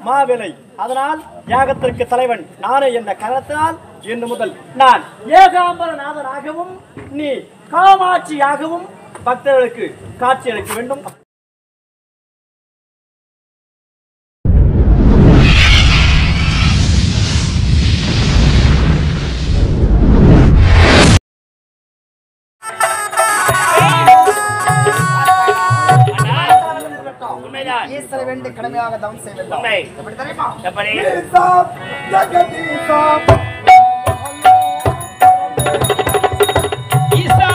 மாவிலை. அதனால் யாகத்திற்கு தலைவன் நானே என்ற காரணத்தினால் இன்று முதல் நான் ஏகாம்பரநாதனாகவும் நீ காமாட்சியாகவும் பக்தர்களுக்கு காட்சி அளிக்க வேண்டும். ஈஸ்வர வேண்டி கடமையாக தவம் செய்ய வேண்டும். எப்படி தெரியுமா? எப்படி? ஈசா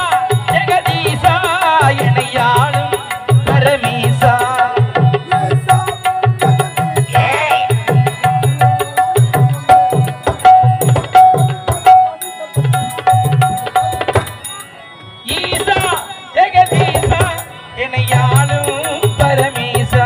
ஜெகதீசா என்னையாளும் பரமீசா ஈசா ஜெகதீசா என்னையாளும் பரமீசா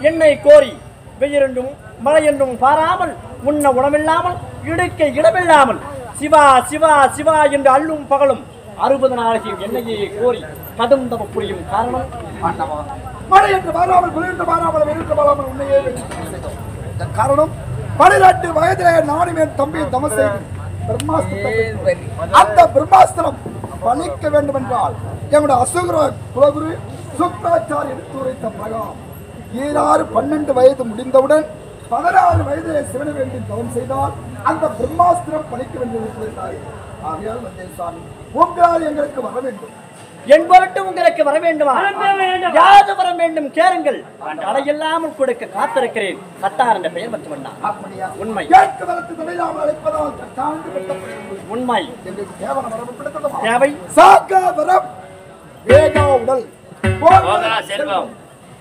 என்னை கோரி வெயிரென்றும் மழை என்றும் பாராமல் உண்ண உணவில்லாமல் இடுக்க இடமில்லாமல் சிவா சிவா சிவா என்று அள்ளும் பகலும் 60 நாளைக்கு என்னையே கோரி கடும் தவ புரியும் காரணம் மழை என்று மாறாமல் குளிர் என்று மாறாமல் வெயில் மாறாமல் உன்னையே இதன் காரணம் 12 வயதிலே நானும் என் தம்பியை தவம் செய்து பிரம்மாஸ்திரத்தை அந்த பிரம்மாஸ்திரம் பலிக்க வேண்டும் என்றால் எங்களுடைய அசுர குலகுரு சுக்ராச்சாரியர் எடுத்துரைத்த பிரகாரம் 12 வயது முடிந்தவுடன் 16 வயதிலே சிவனை வேண்டி தவம் செய்தால் அந்த பிரம்மாஸ்திரம் பலிக்க வேண்டும். ஆகையால் வந்தேசாமி உங்களால் எங்களுக்கு வர வேண்டும். என் பொருட்டு உங்களுக்கு வர வேண்டுமா? யாது வர வேண்டும் கேளுங்கள். தடையில்லாமல் கொடுக்க காத்திருக்கிறேன். கத்தார் என்ற பெயர் மட்டுமல்ல. உண்மை உண்மை தேவை சாக்கா வரம் வேகா உடல் செல்வம்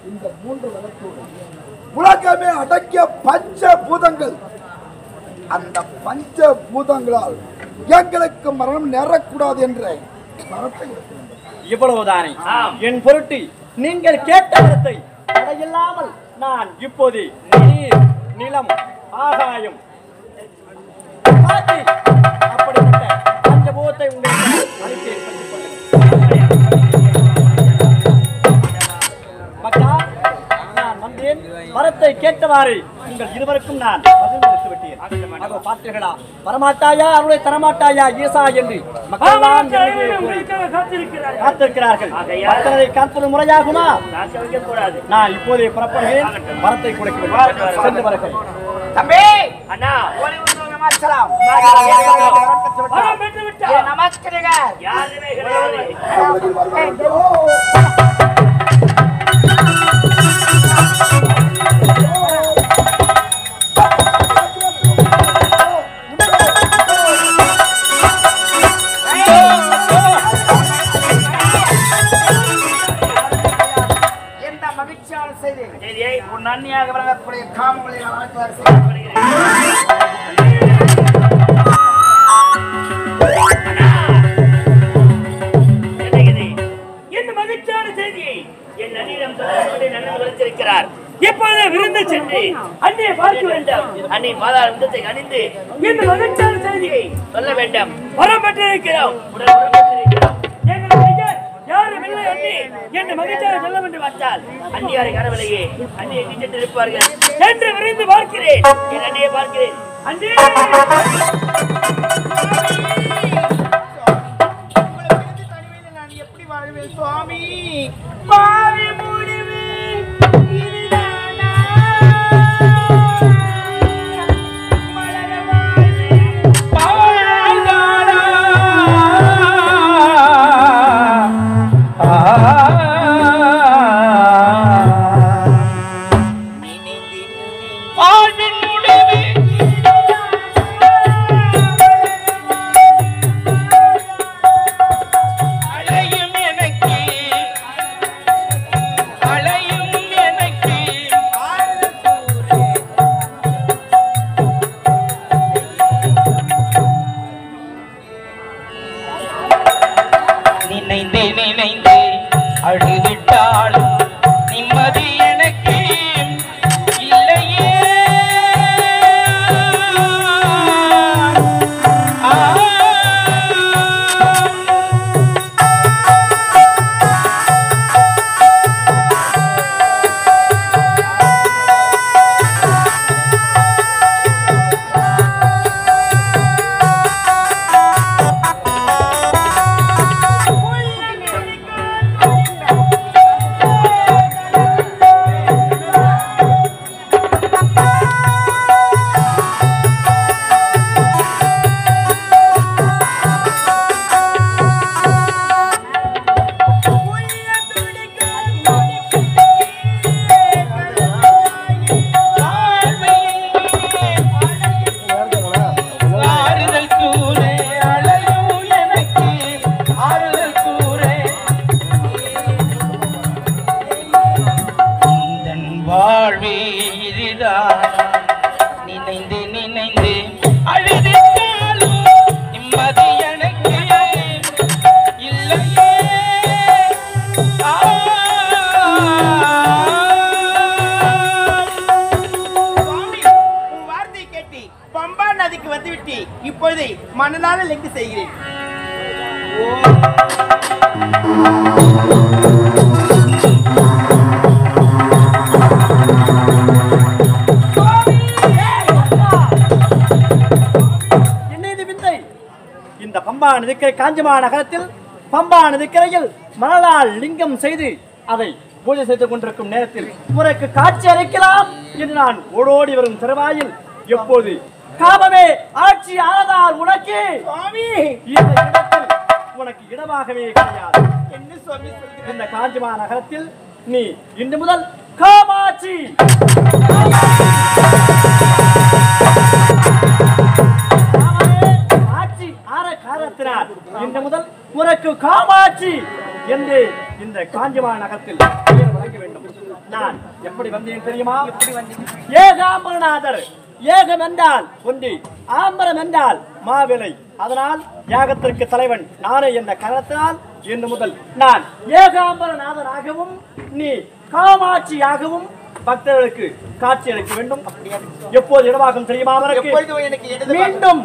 இந்த 3 வளத்தோடு உலகமே அடக்கிய பஞ்ச பூதங்கள் அந்த பஞ்ச பூதங்களால் எங்களுக்கு மரணம் நேரக்கூடாது என்ற மரத்தை இவ்வளவுதானே என் பொருட்டு நீங்கள் கேட்ட வரத்தை தடையில்லாமல் நான் இப்போது நீர் நிலம் ஆகாயம் அப்படிப்பட்ட பஞ்சபூதத்தை உங்களுக்கு அளித்தேன். நான் வந்தேன் வரத்தை கேட்டவாறு உங்கள் இருவருக்கும் நான் பதில் கொடுத்து விட்டேன். பார்த்தீர்களா? வரமாட்டாயா அவருடைய தரமாட்டாயா ஈசா என்று மக்கள் காத்திருக்கிறார்கள். மக்களை காப்பது முறையாகுமா? நான் இப்போதே புறப்படுகிறேன். வரத்தை கொடுக்கிறேன். சென்று வருகிறேன். தம்பி அண்ணா நமஸ்காரம் நமஸ்காரம் யாருமே கிடையாது. நன்னியாக வழங்கக்கூடிய காமங்களை என்ன மகிழ்ச்சியான செய்தியை என் அண்ணிடம் வளர்த்திருக்கிறார். எப்பொழுது விருந்து சென்று அன்னையை பார்க்க வேண்டாம். அன்னை மாதா விருந்தத்தை அணிந்து இந்த மகிழ்ச்சியான செய்தியை சொல்ல வேண்டாம். வரம் பெற்றிருக்கிறோம். யாரும் இல்லை அண்ணி என்று மகிழ்ச்சியாக சொல்ல என்று பார்த்தால் அண்ணியாரை கனவிலேயே அண்ணியை நீச்சல் இருப்பார்கள் என்று விரைந்து பார்க்கிறேன். என் அண்ணியை பார்க்கிறேன். அண்ணி எப்படி வாழ்வேன் சுவாமி? பாவி முடிவு இதுதானா? மலர வாழ்வே பாழானா? வாழ்வின் முடிவு நினைந்து நினைந்து அழுதுட்டாலும் நிம்மதி எனக்கு இல்லையே. வாழ்வே இதுதான் நினைந்து நினைந்து அழுதிட்டாலும் நிம்மதி எனக்கு இல்லையே. சுவாமி, உன் வார்த்தை கேட்டு பம்பா நதிக்கு வந்துவிட்டு இப்பொழுது மனதால லெங்கு செய்கிறேன். இந்த பம்பா நதிக்கரை காஞ்சிமா நகரத்தில் பம்பா நதிக்கரையில் மணலால் லிங்கம் செய்து அதை பூஜை செய்து கொண்டிருக்கும் நேரத்தில் உனக்கு காட்சி அளிக்கலாம் என்று நான் ஓடோடி வரும் தருவாயில் எப்போது காமமே ஆட்சி ஆனதால் உனக்கு சுவாமி, இந்த இடத்தில் உனக்கு இடமாகவே கிடையாது. என்ன சுவாமி சொல்கிறீர்கள்? இந்த காஞ்சிமா நகரத்தில் நீ இன்று முதல் காமாட்சி காரணத்தினால் இன்று முதல் உனக்கு காமாட்சி என்று இந்த காஞ்சிமா நகரத்தில் பெயர் வழங்க வேண்டும். நான் எப்படி வந்தேன் தெரியுமா? ஏகாம்பரநாதர். ஏகம் என்றால் ஒன்றி, ஆம்பரம் என்றால் மாவிலை. அதனால் யாகத்திற்கு தலைவன் நானே என்ற காரணத்தினால் இன்று முதல் நான் ஏகாம்பரநாதராகவும் நீ காமாட்சியாகவும் பக்தர்களுக்கு காட்சி அளிக்க வேண்டும். எப்போது இடமாகும் தெரியுமா? மீண்டும்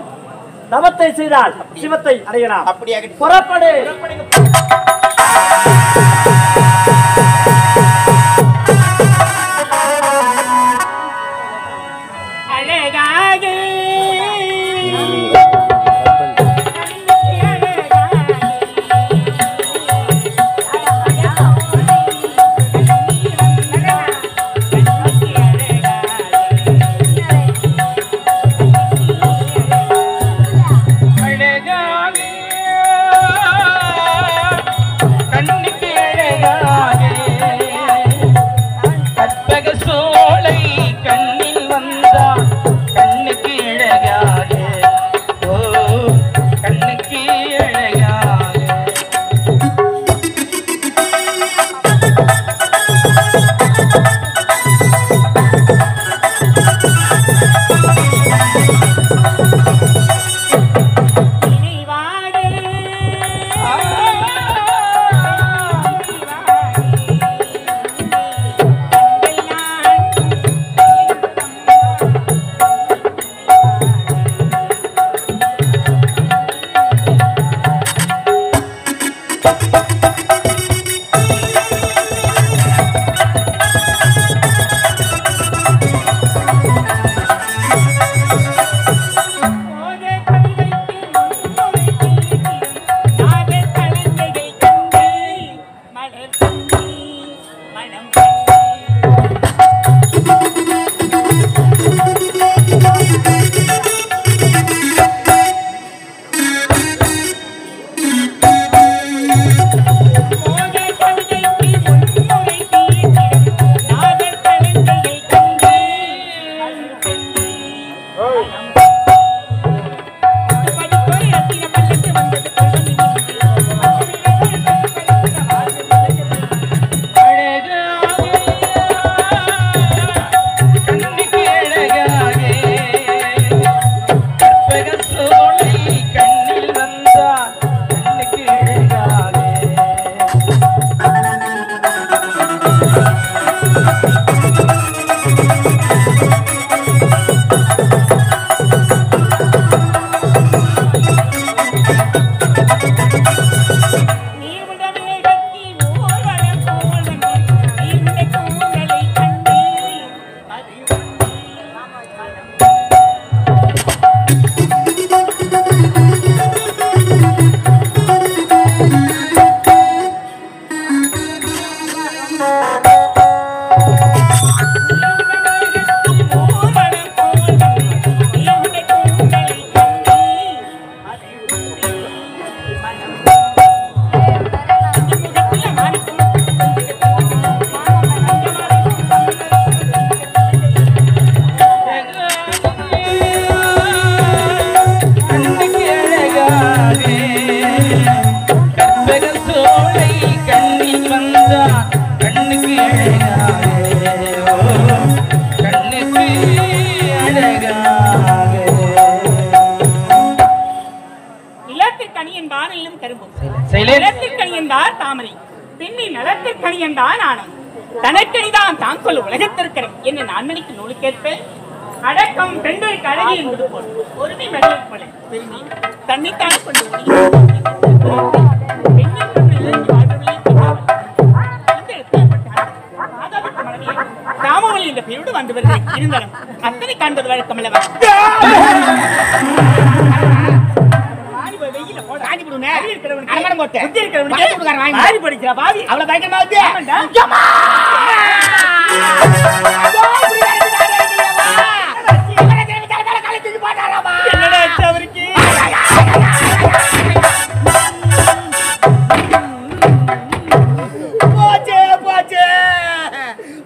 தவத்தை செய்தால் சிவத்தை அடையலாம். அப்படியாக புறப்படு. அழகாக தனக்கணியன் தான் நானும். தனக்கணிதான் தான் சொல்ல உலகத்திற்கிறேன் என்ன நான்மணிக்கு நூலு கேட்பேன். அடக்கம் பெண்களுக்கு அழகி என்பது போல் ஒருமை மனிதப்படை பெருமை தன்னைத்தானே கொண்டு ராமவழி என்ற பெயரோடு வந்து வருகிறேன். இருந்தாலும் அத்தனை காண்பது வழக்கம் அல்லவா?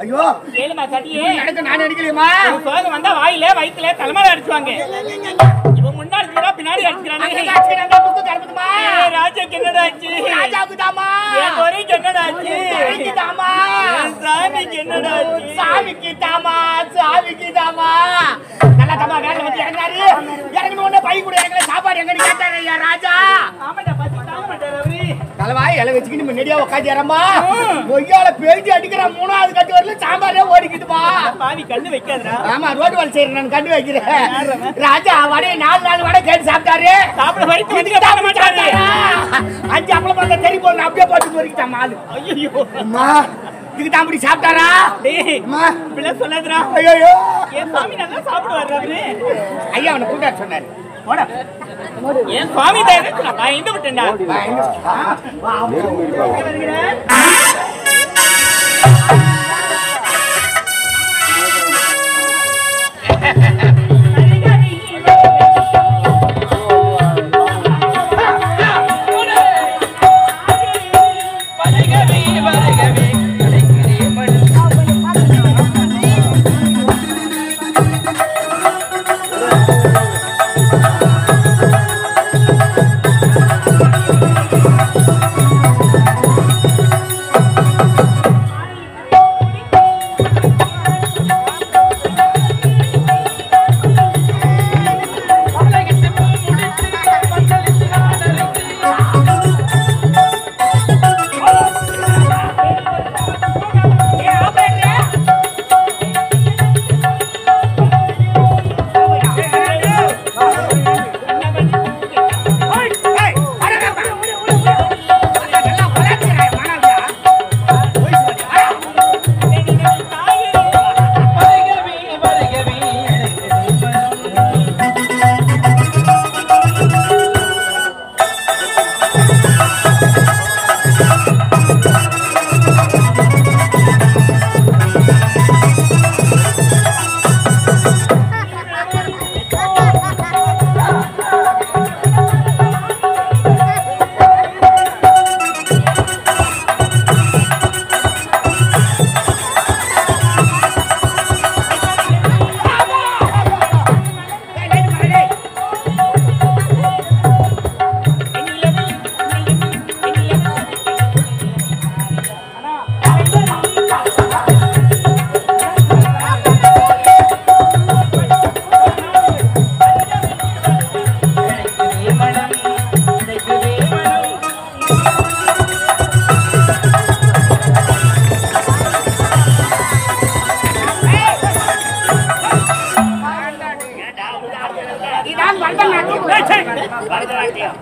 ஐயோ ஏழுமா சதியே நான் அடிக்கலையுமா? சோகம் வந்தா வாயில வயிற்றுல தலைமையில அடிச்சுவாங்க. இவன் முன்னாடி இருக்கிறா பின்னாடி அடிக்கிறானே. ராஜாக்கு என்னடா ஆச்சு? என் குறைக்கு என்னடா ஆச்சு? சாமிக்கு என்னடா ஆச்சு? நல்லா தம்மா வேலை வந்து இறங்கினாரு. இறங்கின உடனே பை கூட இறங்கல. சாப்பாடு எங்கன்னு கேட்டாரு ஐயா ராஜா. ஆமாடா பசி தாங்க மாட்டாரு அவரு. தலைவாய் இலை வச்சுக்கிட்டு முன்னாடியா உட்காந்துறமா நொய்யால பேசி அடிக்கிற 3வது கட்டு வரல சாம்பாரே ஓடிக்கிட்டுமா. பாவி கண்ணு வைக்காதடா. ஆமா ரோடு வேலை செய்யறேன் நான் கண்டு வைக்கிறேன். ராஜா வடை 4 நாள் வடை கேட்டு சாப்பிட்டாரு. சாப்பிட வயிற்று வந்து சாப்பிட மாட்டாரு. 5 அப்பளம் பார்த்தா தெரி போடணும் அப்படியே போட்டு போறிக்கிட்டான் மாலு. ஐயோ அம்மா இதுக்கு தான் அப்படி சாப்பிட்டாரா? டேய் அம்மா இப்படிலாம் சொல்லாதடா. ஐயோ என் சுவாமி நல்லா சாப்பிடுவாரு அவரு. ஐயா அவனை கூட்டாரு சொன்னாரு. போட என் சுவாமி தான் எனக்கு நான் பயந்து விட்டேன்டா.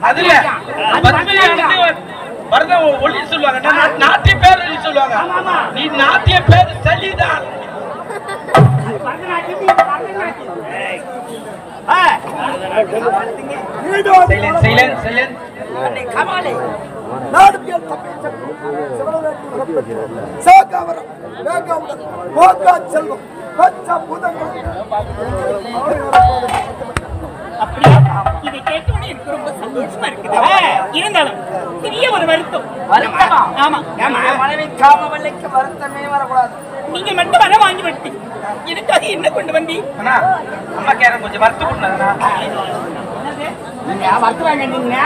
அதுல பரதம் ஒளி சொல்லுவாங்க, நாட்டிய பேர் ஒளி சொல்லுவாங்க. நீ நாட்டிய பேர் சலிதான். இதை கேட்டோன்னே எனக்கு ரொம்ப சந்தோஷமா இருக்குது. இருந்தாலும் பெரிய ஒரு வருத்தம். ஆமா மனைவி காமவல்லைக்கு வருத்தமே வரக்கூடாது. நீங்க மட்டும் வர வாங்கி விட்டு எனக்கு அது என்ன கொண்டு வந்தி? அம்மா கேரன் கொஞ்சம் வறுத்து கொடுங்க. வறுத்து வாங்கிட்டீங்க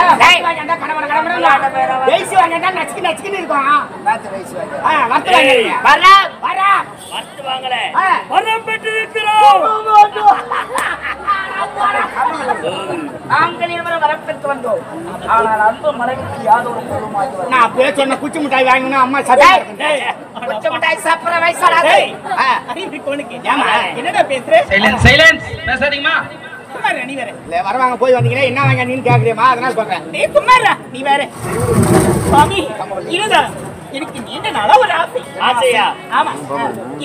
வயசு வாங்கிட்டா நச்சுக்கு நச்சுக்குன்னு இருக்கும். வறுத்து வாங்க வரா வரா வறுத்து வாங்கல வரம் பெற்று இருக்கிறோம். நாங்கள் இருவரும் வரப்பெற்று வந்தோம். ஆனால் அன்பு மனைவிக்கு யாதொரு பொருளுமாகி நான் அப்பவே சொன்ன குச்சி மிட்டாய் வாங்கணும் அம்மா சதா குச்சி மிட்டாய் சாப்பிடுற வயசாடாது. என்னடா பேசுற சைலன்ஸ் பேசாதீங்கம்மா. சும்மா நீ வேற இல்ல வரவாங்க போய் வந்தீங்கன்னா என்ன வாங்க நீ கேக்குறியமா அதனால சொல்றேன். நீ சும்மா நீ வேற சுவாமி இதுதான் எனக்கு நீண்ட நாளா ஒரு ஆசை. ஆசையா? ஆமா.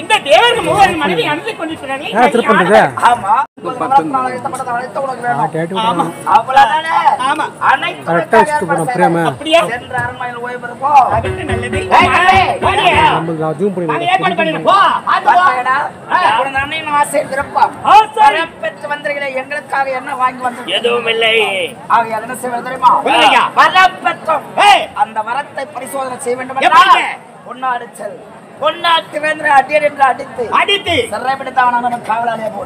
இந்த தேவர்கள் மூவரின் மனைவி அனுப்பி கொண்டிருக்கிறாங்க. ஆமா ஆமா அப்படியே சென்ற அரண்மனையில் ஓய்வு இருப்போம். நல்லது ஏற்பாடு பண்ணிருப்போம். ஆசை இருப்போம். பெற்று வந்தீர்களே எங்களுக்காக என்ன வாங்கி வந்தோம்? எதுவும் இல்லை. ஆக என்ன செய்வது தெரியுமா? வரப்பெற்றோம். அந்த வரத்தை பரிசோதனை செய்ய வேண்டும். பொன்னாடிச்சல் பொன்னாட்டு வேந்திர அடியர் என்று அடித்து சிறை பிடித்தவனாக காவலாளியே போடு.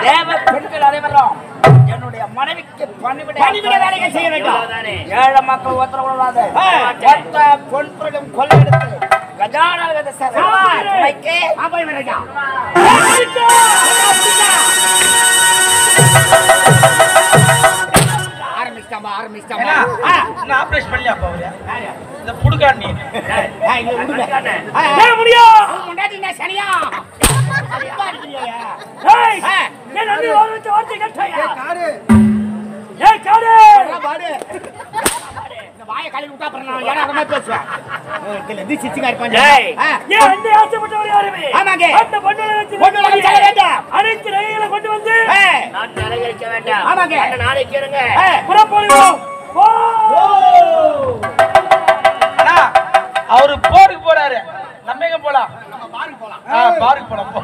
தேவ பெண்கள் அனைவரும் என்னுடைய மனைவிக்கு பணிவிட வேலைகள் செய்ய வேண்டும். ஏழை மக்கள் ஒத்தரவுடாத ஒத்த பொன்பொருளும் கொள்ளையெடுத்து கஜானா ஆபரேஷன் பண்ணி அப்பா இந்த புடுகாண்ணி சரியா வாய கழுவி விட்டா அப்புறம் யாராவது பேசுவேன். அனைத்து நகைகளை கொண்டு வந்து நான் அலங்கரிக்க வேண்டாம். நாளைக்கு இருங்க. அவரு போருக்கு போறாரு. நம்ம எங்க போலாம்? பாருக்கு போலாம் போ.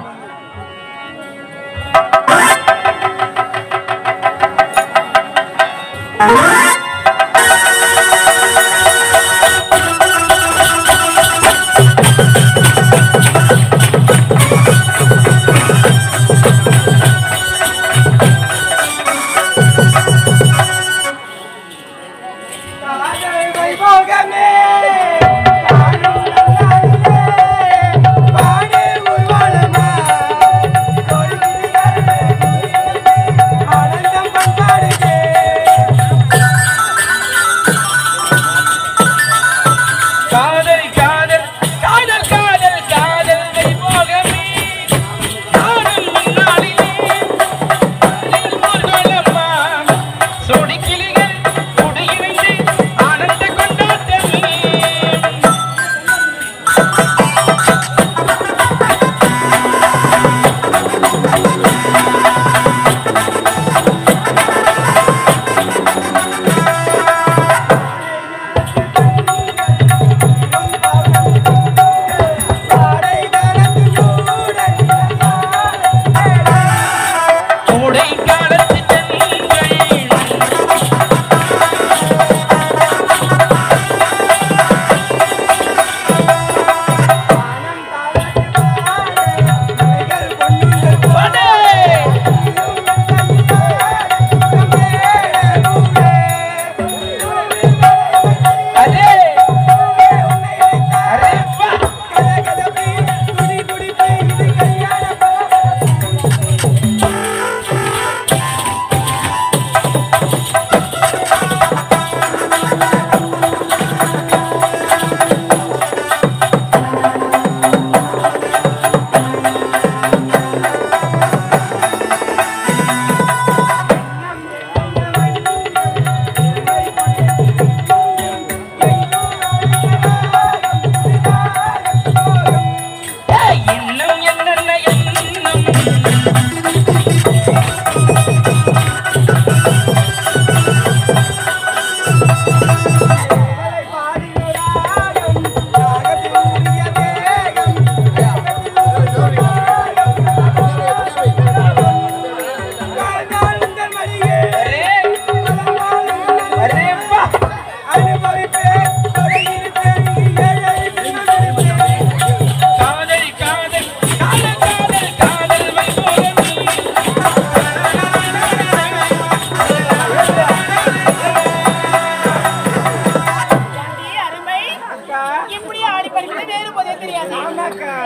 இப்படி ஆடி படிக்கிறது வேறு போதே தெரியாது.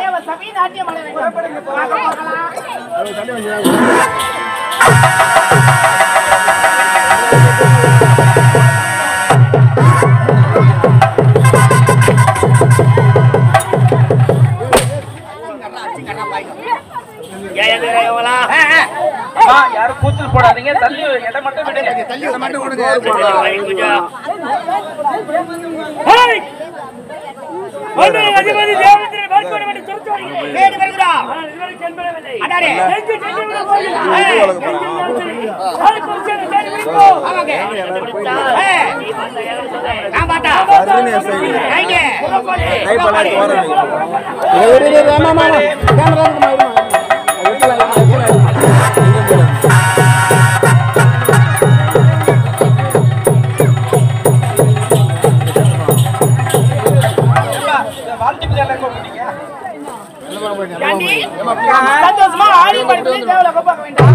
தேவ சபை நாட்டியம் ஆட வேண்டும். யாரும் கூச்சல் போடாதீங்க, தள்ளி இடம் மட்டும் விடுங்க. தள்ளி மட்டும் கொடுங்க. அதிபதி தேவேந்திரன் வாழ்க்கை மட்டும் துரத்து வருகிறேன். தேடி வருகிறார். இதுவரைக்கும் என்பதில்லை. அடாரே எங்கு சென்று விட போகிறீர்கள்? ஆமாங்க. நான் பாத்தா. ஐங்க. கை பண்ணி வரேன். ஏய் ராமா மாமா. கேமரா மாமா. சந்தோஷமா ஆடி படிப்பு தேவல பார்க்க வேண்டாம்.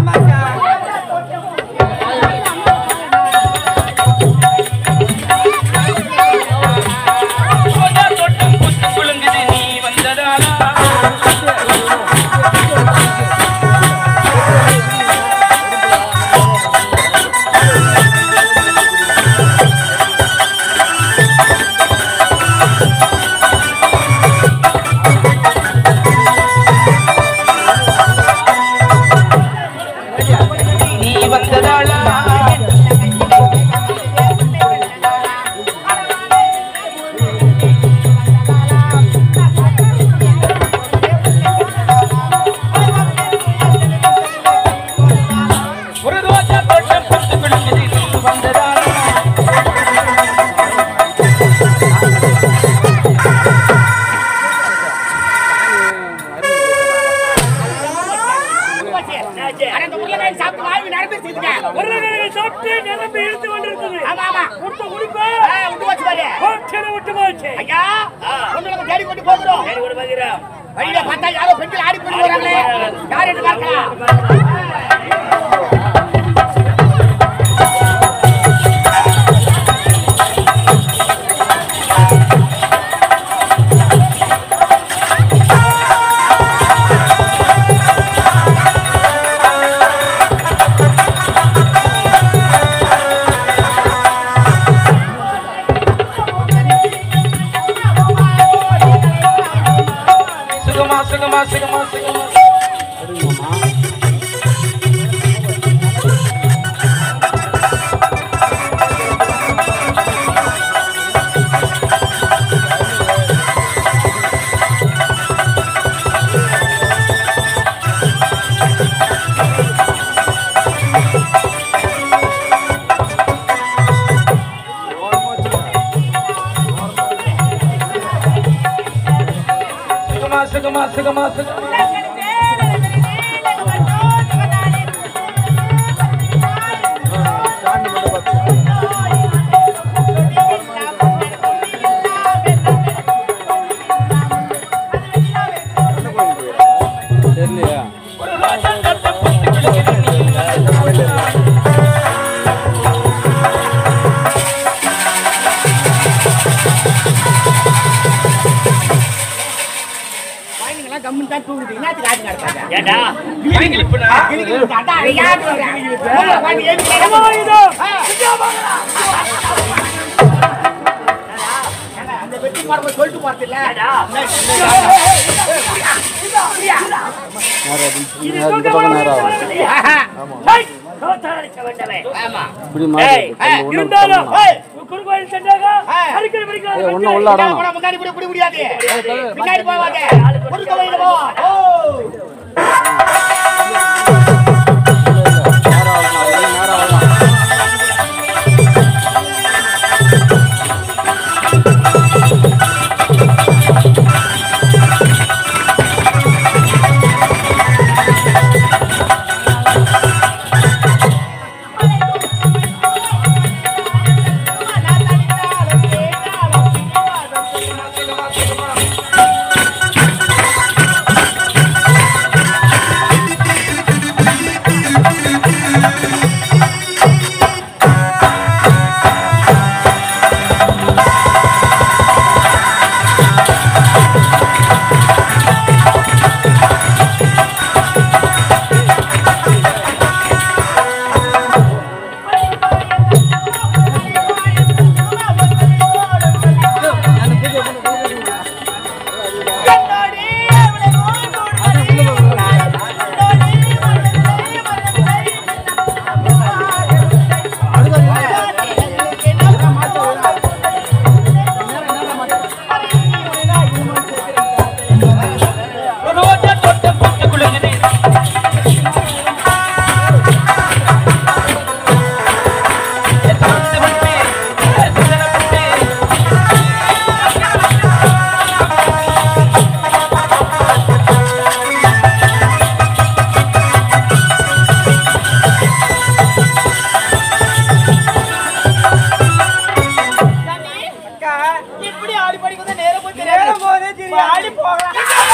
எங்க